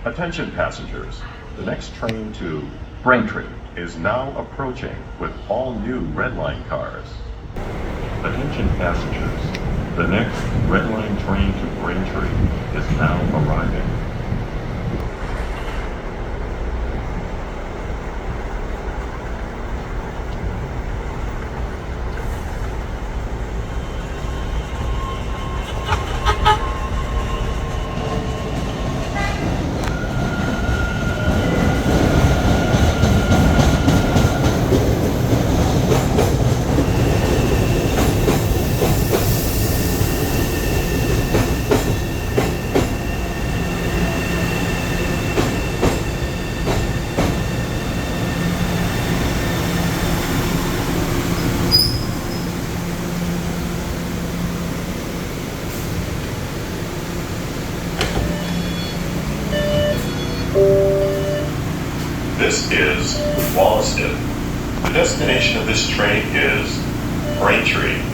Attention passengers, the next train to Braintree is now approaching with all new Red Line cars. Attention passengers, the next Red Line train to Braintree is now arriving. This is Wollaston. The destination of this train is Braintree.